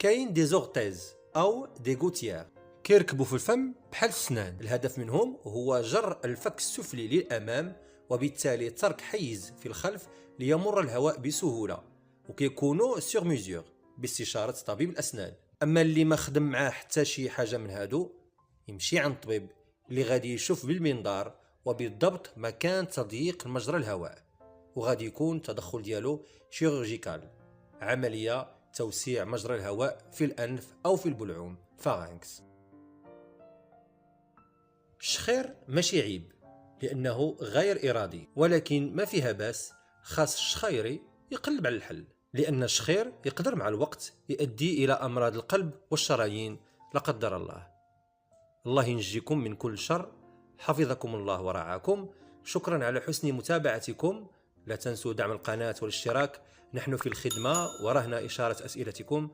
كاين دي زورتيز أو دي غوتيير كيركبوا في الفم بحال السنان. الهدف منهم هو جر الفك السفلي للأمام وبالتالي ترك حيز في الخلف ليمر الهواء بسهولة، وكيكونوا سيغ ميزور باستشارة طبيب الأسنان. أما اللي ما خدم معاه حتى شي حاجة من هادو يمشي عند الطبيب اللي غادي يشوف بالمنظار وبالضبط مكان تضييق مجرى الهواء، وغادي يكون التدخل ديالو شيروجيكال، عملية توسيع مجرى الهواء في الأنف أو في البلعوم فارنكس. الشخير ماشي عيب لأنه غير إرادي، ولكن ما فيها باس خاص الشخيري يقلب على الحل، لأن الشخير يقدر مع الوقت يؤدي إلى أمراض القلب والشرايين لا قدر الله. الله ينجيكم من كل شر، حفظكم الله ورعاكم. شكرا على حسن متابعتكم، لا تنسوا دعم القناة والاشتراك، نحن في الخدمة ورهن إشارة أسئلتكم.